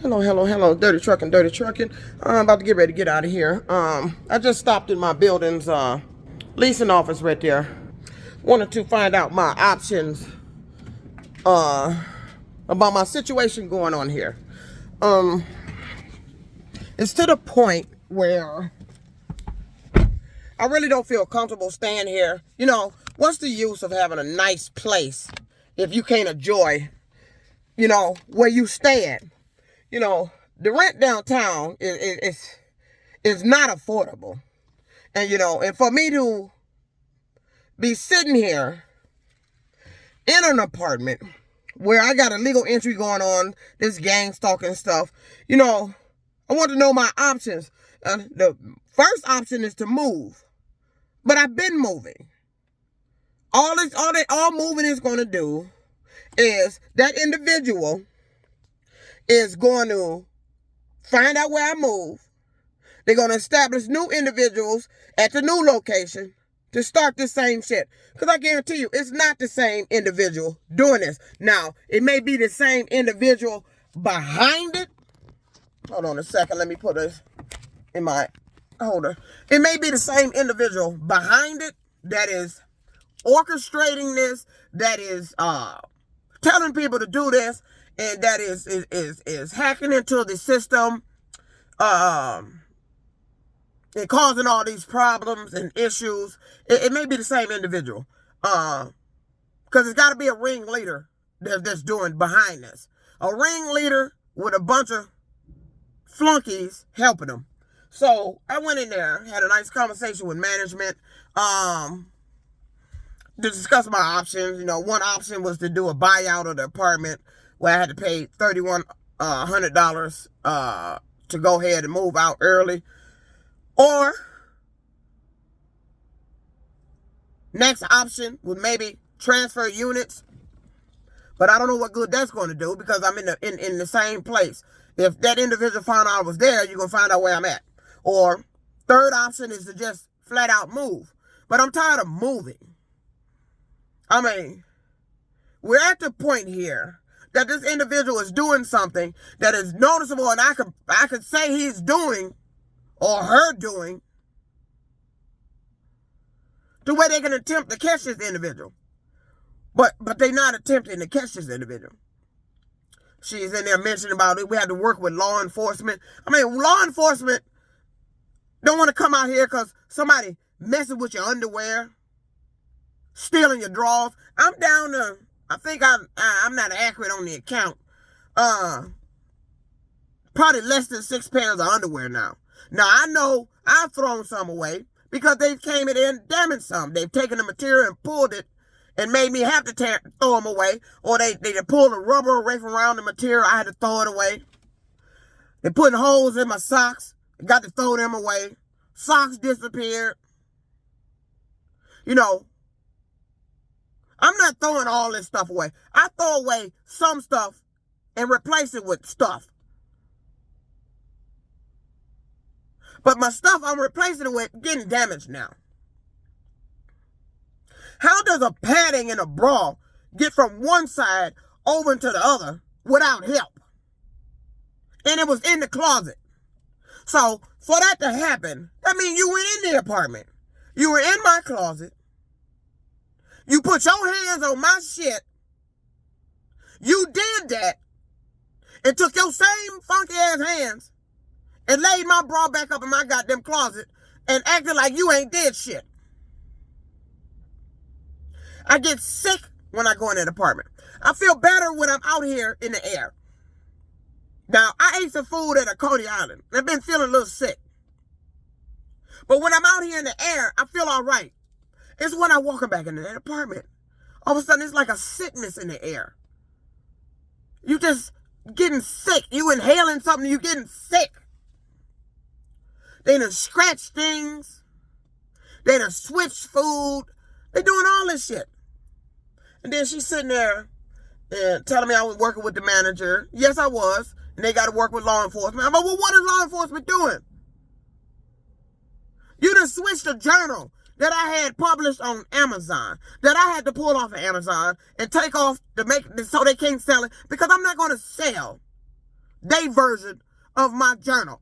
Hello, hello, hello. Dirty trucking, dirty trucking. I'm about to get ready to get out of here. I just stopped in my building's leasing office right there. Wanted to find out my options about my situation going on here. It's to the point where I really don't feel comfortable staying here. You know, what's the use of having a nice place if you can't enjoy, where you stay at? The rent downtown is not affordable. And for me to be sitting here in an apartment where I got a legal entry going on, this gang stalking stuff, I want to know my options. The first option is to move, but I've been moving. All moving is going to do is that individual is going to find out where I move. They're going to establish new individuals at the new location to start the same shit. Because I guarantee you, it's not the same individual doing this. Now, it may be the same individual behind it. Hold on a second. Let me put this in my holder. It may be the same individual behind it that is orchestrating this, that is telling people to do this, and that is hacking into the system, and causing all these problems and issues. It may be the same individual, because it's got to be a ringleader that's doing behind this. A ringleader with a bunch of flunkies helping them. So I went in there, had a nice conversation with management, to discuss my options. One option was to do a buyout of the apartment where I had to pay $3,100 to go ahead and move out early. Or next option would maybe transfer units, but I don't know what good that's going to do because I'm in the same place. If that individual found out I was there, you're going to find out where I'm at. Or third option is to just flat out move. But I'm tired of moving. I mean, we're at the point here that this individual is doing something that is noticeable, and I could say he's doing or her doing to where they can attempt to catch this individual. But they're not attempting to catch this individual. She's in there mentioning about it. We had to work with law enforcement. I mean, law enforcement don't want to come out here because somebody messing with your underwear, stealing your drawers. I'm down to, I think I'm not accurate on the account. Probably less than 6 pairs of underwear now. Now, I know I've thrown some away because they came in and damaged some. They've taken the material and pulled it and made me have to throw them away. Or they pulled the rubber away from around the material. I had to throw it away. They're putting holes in my socks. I got to throw them away. Socks disappeared. I'm not throwing all this stuff away. I throw away some stuff and replace it with stuff. But my stuff I'm replacing it with getting damaged now. How does a padding and a bra get from one side over to the other without help? And it was in the closet. So for that to happen, that means you went in the apartment. You were in my closet. You put your hands on my shit. You did that and took your same funky ass hands and laid my bra back up in my goddamn closet and acted like you ain't did shit. I get sick when I go in that apartment. I feel better when I'm out here in the air. Now, I ate some food at a Coney Island. I've been feeling a little sick. But when I'm out here in the air, I feel all right. It's when I walk back into that apartment. All of a sudden, it's like a sickness in the air. You just getting sick. You inhaling something, you getting sick. They done scratch things. They done switch food. They doing all this shit. And then she's sitting there and telling me I was working with the manager. Yes, I was. And they got to work with law enforcement. I'm like, well, what is law enforcement doing? You done switched a journal that I had published on Amazon, that I had to pull off of Amazon and take off to make it so they can't sell it, because I'm not going to sell their version of my journal.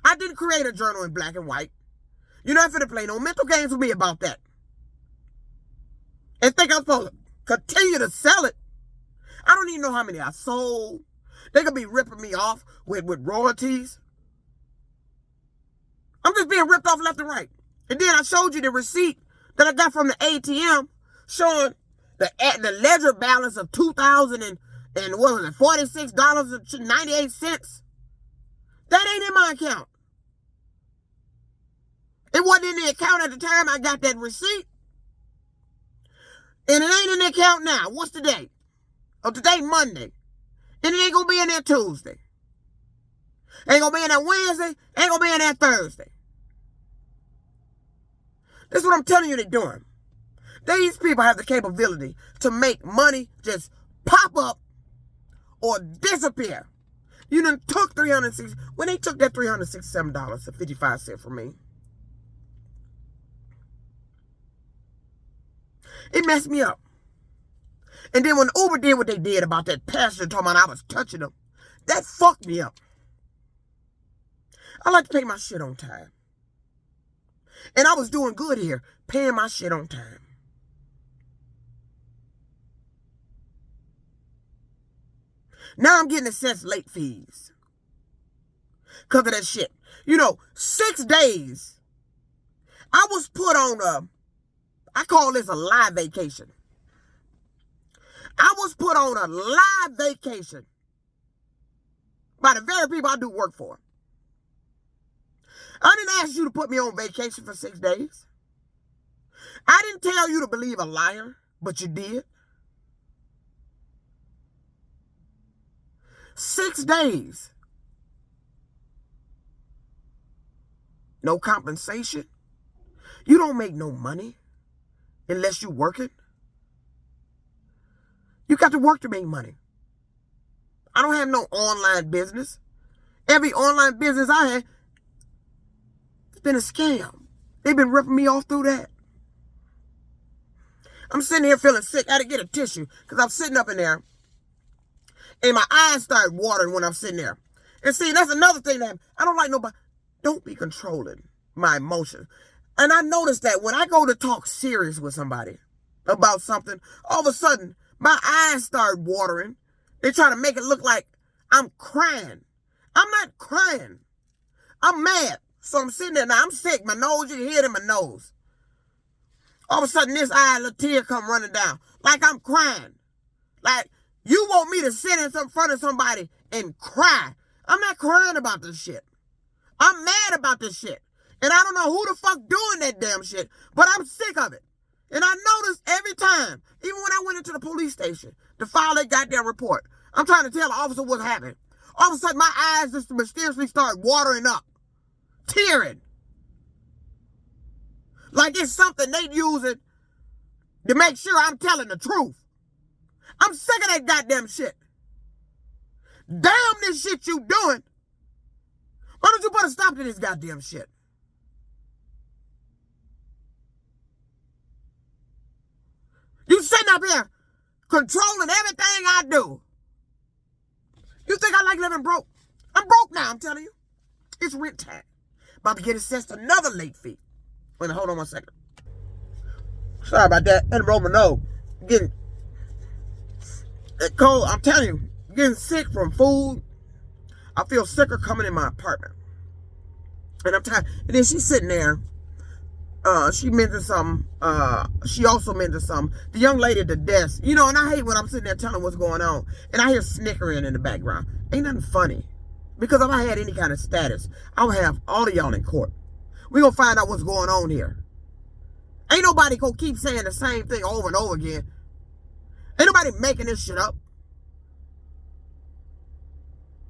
I didn't create a journal in black and white. You're not finna play no mental games with me about that. And think I'm supposed to continue to sell it. I don't even know how many I sold. They could be ripping me off with royalties. I'm just being ripped off left and right. And then I showed you the receipt that I got from the ATM showing the ledger balance of $2,046.98. That ain't in my account. It wasn't in the account at the time I got that receipt. And it ain't in the account now. What's the date? Oh, today Monday. And it ain't gonna be in there Tuesday. Ain't gonna be in there Wednesday. Ain't gonna be in there Thursday. This is what I'm telling you they're doing. These people have the capability to make money just pop up or disappear. You done took when they took that $367.55 from me, it messed me up. And then when Uber did what they did about that passenger talking about I was touching them, that fucked me up. I like to pay my shit on time. And I was doing good here, paying my shit on time. Now I'm getting assessed late fees because of that shit. 6 days. I was put on I call this a live vacation. I was put on a live vacation by the very people I do work for. I didn't ask you to put me on vacation for 6 days. I didn't tell you to believe a liar, but you did. 6 days. No compensation. You don't make no money unless you working. You got to work to make money. I don't have no online business. Every online business I had, it's been a scam. They've been ripping me off through that. I'm sitting here feeling sick. I had to get a tissue because I'm sitting up in there and my eyes start watering when I'm sitting there. And see, that's another thing that I don't like nobody. Don't be controlling my emotions. And I noticed that when I go to talk serious with somebody about something, all of a sudden, my eyes start watering. They try to make it look like I'm crying. I'm not crying. I'm mad. So I'm sitting there now. I'm sick. My nose, you can hear it in my nose. All of a sudden, this eye, a little tear come running down. Like I'm crying. Like, you want me to sit in front of somebody and cry. I'm not crying about this shit. I'm mad about this shit. And I don't know who the fuck doing that damn shit, but I'm sick of it. And I noticed every time, even when I went into the police station to file that goddamn report, I'm trying to tell the officer what's happening. All of a sudden, my eyes just mysteriously start watering up, tearing. Like it's something they using to make sure I'm telling the truth. I'm sick of that goddamn shit. Damn this shit you doing. Why don't you put a stop to this goddamn shit? You sitting up here controlling everything I do. You think I like living broke? I'm broke now, I'm telling you. It's rent time. About to get assessed another late fee. Wait, hold on 1 second. Sorry about that. And broke my nose. Getting cold. I'm telling you, getting sick from food. I feel sicker coming in my apartment. And I'm tired. And then she's sitting there. She mentioned something. She also mentioned something. The young lady at the desk. And I hate when I'm sitting there telling what's going on. And I hear snickering in the background. Ain't nothing funny. Because if I had any kind of status, I would have all of y'all in court. We're going to find out what's going on here. Ain't nobody going to keep saying the same thing over and over again. Ain't nobody making this shit up.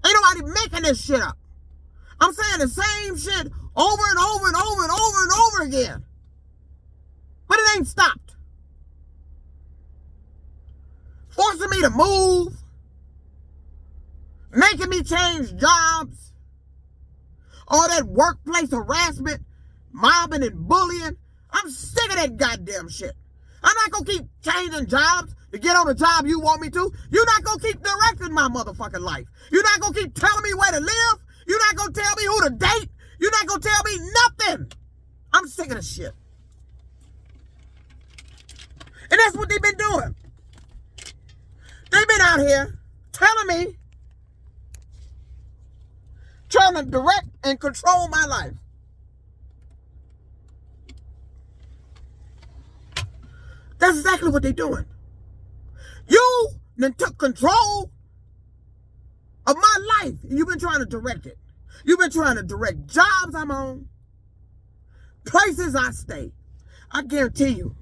Ain't nobody making this shit up. I'm saying the same shit over and over and over and over and over again. But it ain't stopped. Forcing me to move. Making me change jobs. All that workplace harassment, mobbing and bullying. I'm sick of that goddamn shit. I'm not going to keep changing jobs to get on the job you want me to. You're not going to keep directing my motherfucking life. You're not going to keep telling me where to live. You're not going to tell me who to date. You're not going to tell me nothing. I'm sick of this shit. And that's what they've been doing. They've been out here telling me, trying to direct and control my life. That's exactly what they're doing. You then took control of my life, and you've been trying to direct it. You've been trying to direct jobs I'm on, places I stay. I guarantee you,